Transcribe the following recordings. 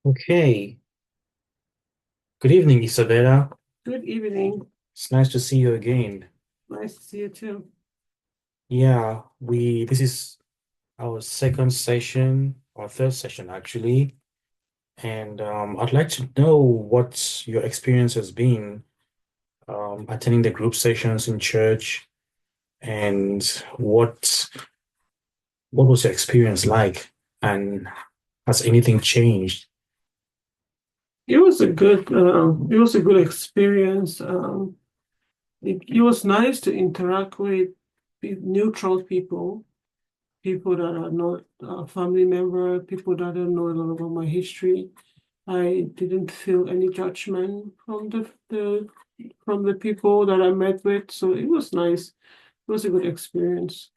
Okay. Good evening, Isabella. Good evening. It's nice to see you again. Nice to see you too. Yeah, this is our second session or third session actually. And I'd like to know what your experience has been attending the group sessions in church and what was your experience like and has anything changed? It was a good experience. It was nice to interact with neutral people, people that are not family member, people that don't know a lot about my history. I didn't feel any judgment from the people that I met with, so it was nice. It was a good experience.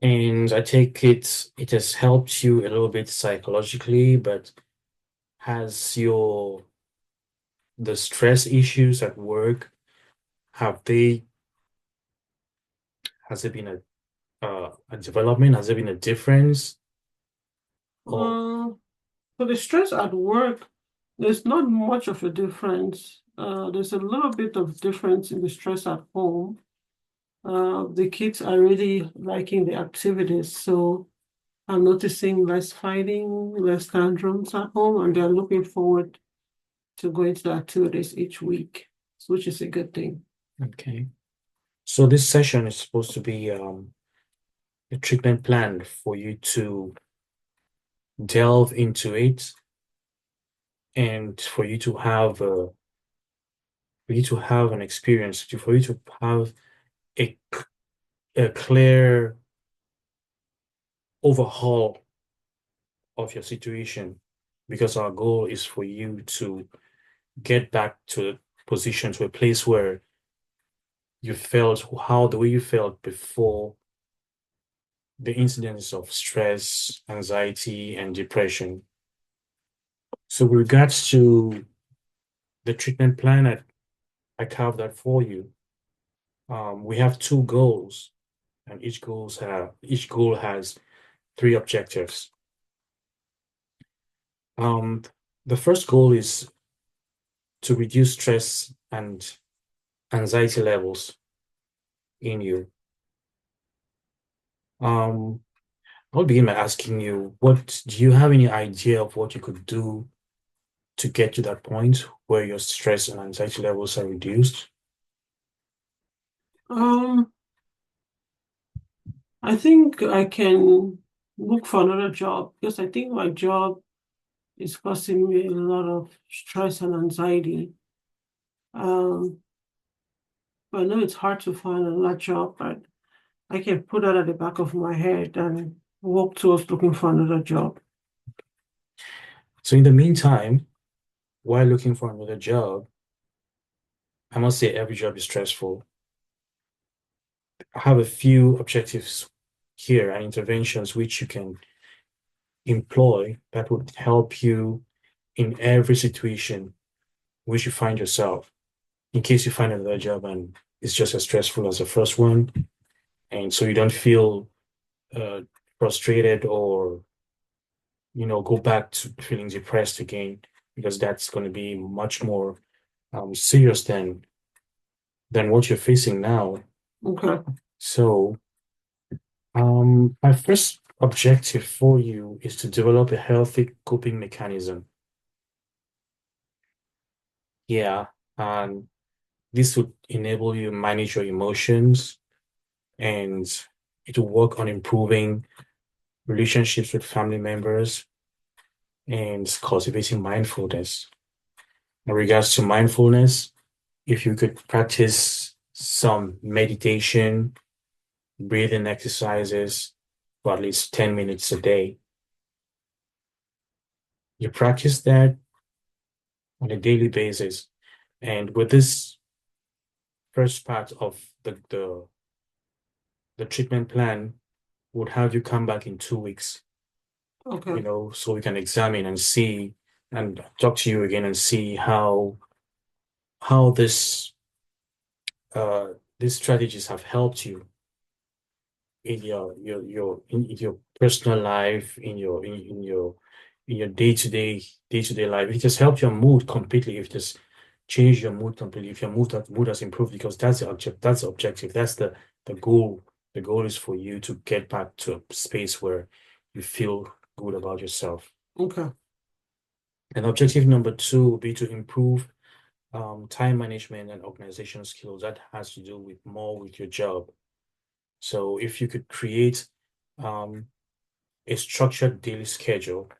And I take it has helped you a little bit psychologically, but has your the stress issues at work, have they has there been a development? Has there been a difference? Or Uh, for the stress at work, there's not much of a difference. There's a little bit of difference in the stress at home. The kids are really liking the activities, so I'm noticing less fighting, less tantrums at home, and they're looking forward to going to the activities each week, which is a good thing. okay. So this session is supposed to be a treatment plan for you to delve into it and for you to have an experience, for you to have a, a clear overhaul of your situation because our goal is for you to get back to a position, to a place where you felt how the way you felt before the incidents of stress, anxiety, and depression. So, with regards to the treatment plan, I carved that for you. We have two goals, and each goal has three objectives. Um, the first goal is to reduce stress and anxiety levels in you. Um, I'll begin by asking you, what do you have any idea of what you could do to get to that point where your stress and anxiety levels are reduced? Um, I think I can look for another job because I think my job is causing me a lot of stress and anxiety. Um, I know it's hard to find another job, but I can put that at the back of my head and work towards looking for another job. So in the meantime, while looking for another job, I must say every job is stressful. I have a few objectives here and interventions which you can employ that would help you in every situation which you find yourself. In case you find another job and it's just as stressful as the first one, and so you don't feel uh, frustrated or go back to feeling depressed again, because that's going to be much more serious than what you're facing now. Okay. So, my first objective for you is to develop a healthy coping mechanism. Yeah, and this would enable you to manage your emotions and it will work on improving relationships with family members and cultivating mindfulness. In regards to mindfulness, if you could practice some meditation, breathing exercises for at least 10 minutes a day, you practice that on a daily basis. And with this first part of the treatment plan, would have you come back in 2 weeks, Okay. so we can examine and see and talk to you again and see how uh these strategies have helped you. in in your personal life, in your day-to-day life. It just helps your mood completely. If just change your mood completely, if your mood has improved, because that's the objective, that's the goal. The goal is for you to get back to a space where you feel good about yourself. Okay. And objective number two would be to improve time management and organization skills. That has to do with more with your job. So if you could create um, a structured daily schedule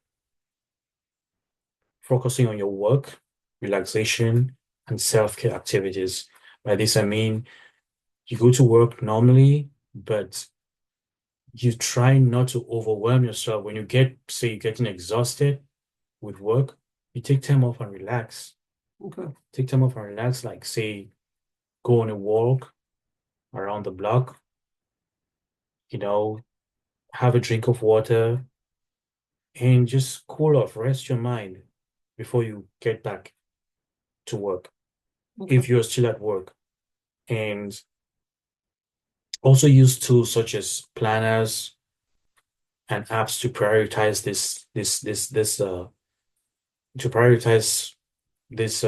focusing on your work, relaxation, and self-care activities. By this, I mean you go to work normally, but you try not to overwhelm yourself. When you get, say, you're getting exhausted with work, you take time off and relax. Okay. Take time off and relax, like, say, go on a walk around the block, you know, have a drink of water, and just cool off, rest your mind before you get back to work, Okay. if you're still at work. And also use tools such as planners and apps to prioritize to prioritize this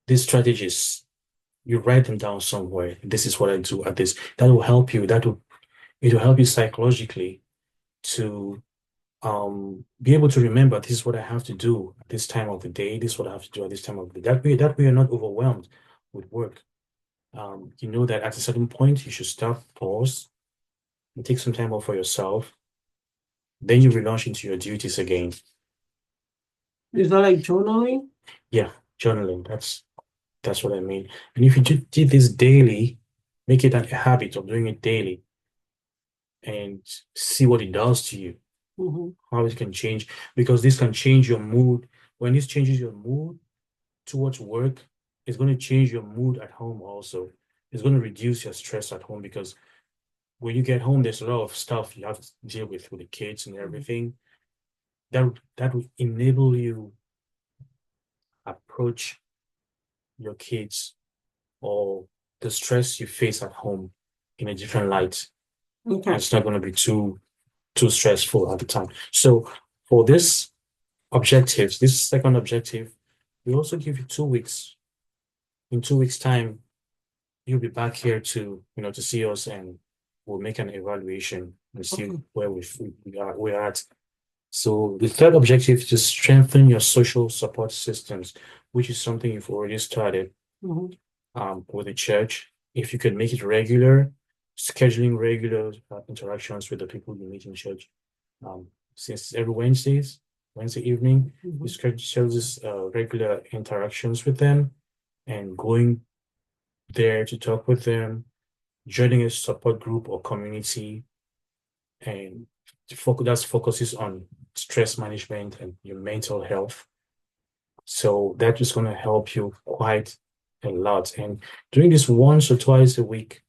these strategies. You write them down somewhere. This is what I do at this. That will help you. It will help you psychologically to be able to remember this is what I have to do at this time of the day. This is what I have to do at this time of the day. That way you're not overwhelmed with work. You know that at a certain point you should stop, pause, and take some time off for yourself. Then you relaunch into your duties again. Is that like journaling? Yeah, journaling. That's what I mean. And if you did this daily, make it a habit of doing it daily and see what it does to you, Mm-hmm. how it can change, because this can change your mood. When this changes your mood towards work, it's going to change your mood at home also. It's going to reduce your stress at home because when you get home, there's a lot of stuff you have to deal with the kids and everything. That will enable you approach your kids or the stress you face at home in a different light. And Okay. it's not going to be too stressful at the time. So for this second objective, we also give you 2 weeks. In 2 weeks' time, you'll be back here to see us, and we'll make an evaluation and see Okay. where we're at. So the third objective is to strengthen your social support systems, which is something you've already started Mm-hmm. with the church. If you could make it regular, scheduling regular interactions with the people you meet in church. Since every Wednesday evening, you Mm-hmm. schedule this regular interactions with them and going there to talk with them, joining a support group or community, and that focuses on stress management and your mental health. So that is going to help you quite a lot. And doing this once or twice a week,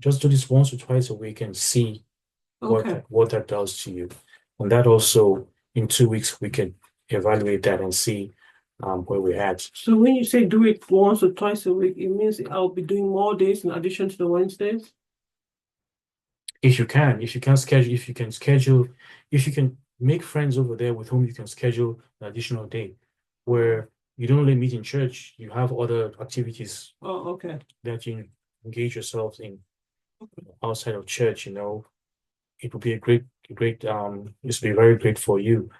just do this once or twice a week and see Okay. what that does to you. And that also, in 2 weeks, we can evaluate that and see where we're at. So when you say do it once or twice a week, it means I'll be doing more days in addition to the Wednesdays? If you can make friends over there with whom you can schedule an additional day, Oh, where you don't only meet in church, you have other activities oh, okay. that you engage yourselves in outside of church, it would be this will be very great for you.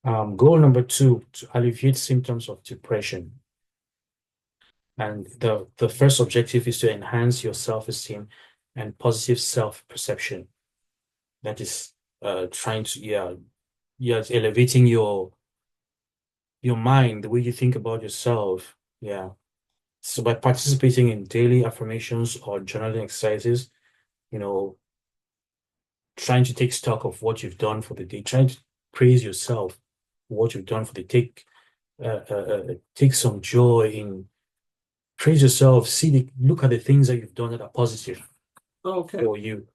Goal number two, to alleviate symptoms of depression. And the first objective is to enhance your self-esteem and positive self-perception. That is trying to it's elevating your mind, the way you think about yourself. Yeah. So by participating in daily affirmations or journaling exercises, you know, trying to take stock of what you've done for the day, trying to praise yourself for what you've done for the day. Take some joy in praise yourself. Look at the things that you've done that are positive Okay. for you. To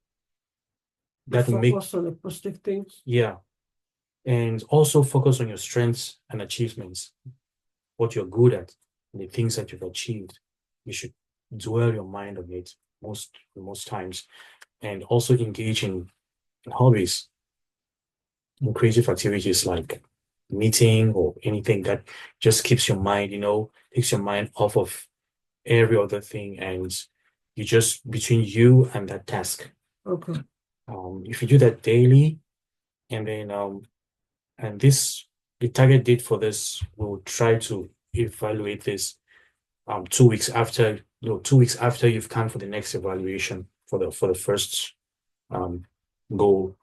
That will make focus on the positive things. yeah, and also focus on your strengths and achievements, what you're good at, and the things that you've achieved. You should dwell your mind on it most times, and also engage in hobbies and creative activities like knitting or anything that just keeps your mind, takes your mind off of every other thing, and you just between you and that task. Okay. If you do that daily, and then and this the target date for this, we'll try to evaluate this 2 weeks after, 2 weeks after you've come for the next evaluation for the first um goal.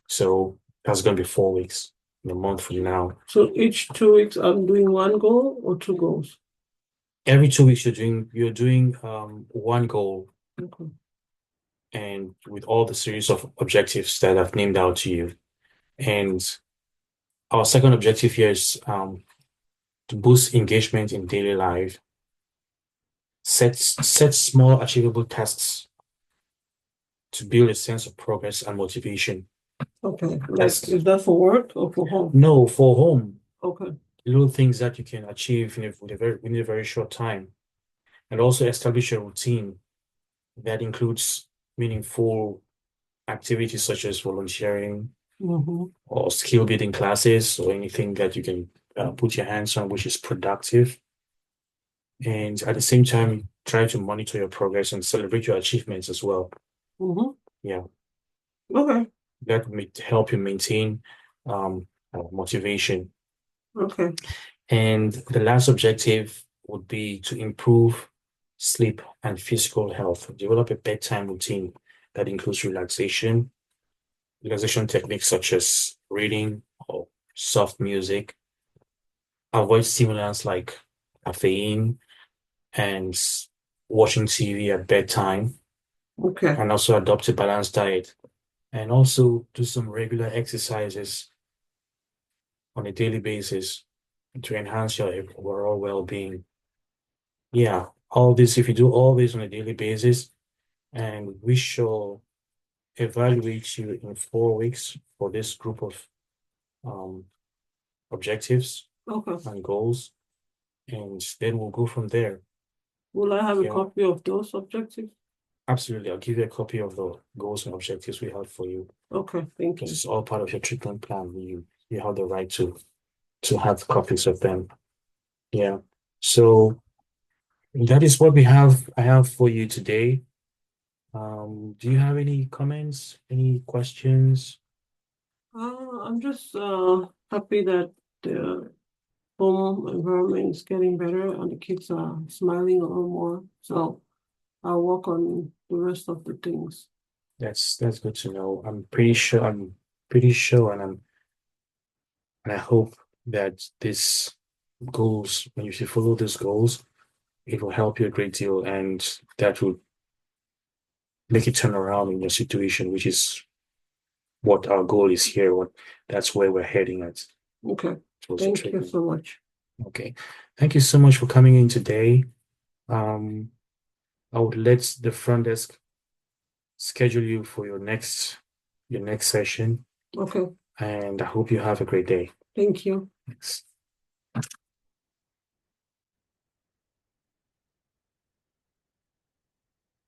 So that's gonna be 4 weeks in a month from now. So each 2 weeks I'm doing one goal or two goals? Every 2 weeks you're doing one goal, Okay. and with all the series of objectives that I've named out to you. And our second objective here is to boost engagement in daily life. Set small achievable tasks to build a sense of progress and motivation. Okay. Like, That's is that for work or for home? No, for home. Okay. Little things that you can achieve within a very short time. And also establish a routine that includes meaningful activities such as volunteering Mm-hmm. or skill building classes or anything that you can put your hands on, which is productive. And at the same time, try to monitor your progress and celebrate your achievements as well. Mm-hmm. Yeah, Okay. that may help you maintain motivation. Okay. And the last objective would be to improve sleep and physical health. Develop a bedtime routine that includes relaxation techniques such as reading or soft music. Avoid stimulants like caffeine and watching TV at bedtime, Okay. and also adopt a balanced diet, and also do some regular exercises on a daily basis to enhance your overall well-being. Yeah, if you do all this on a daily basis, and we shall evaluate you in 4 weeks for this group of um, objectives Okay. and goals, and then we'll go from there. Will I have a Yeah, copy of those objectives? absolutely. I'll give you a copy of the goals and objectives we have for you Okay. Thank because you. it's all part of your treatment plan. You have the right to have copies of them. Yeah. So that is what I have for you today. Do you have any comments, any questions? I'm just happy that the home environment is getting better and the kids are smiling a little more. So I'll work on the rest of the things. That's good to know. I'm pretty sure, and I hope that this goals, when you follow these goals, it will help you a great deal, and that will make it turn around in your situation, which is what our goal is here. That's where we're heading at Okay. towards the Thank you treatment. so much. Okay. Thank you so much for coming in today. I would let the front desk schedule you for your next session, Okay. and I hope you have a great day. Thank you. Thanks.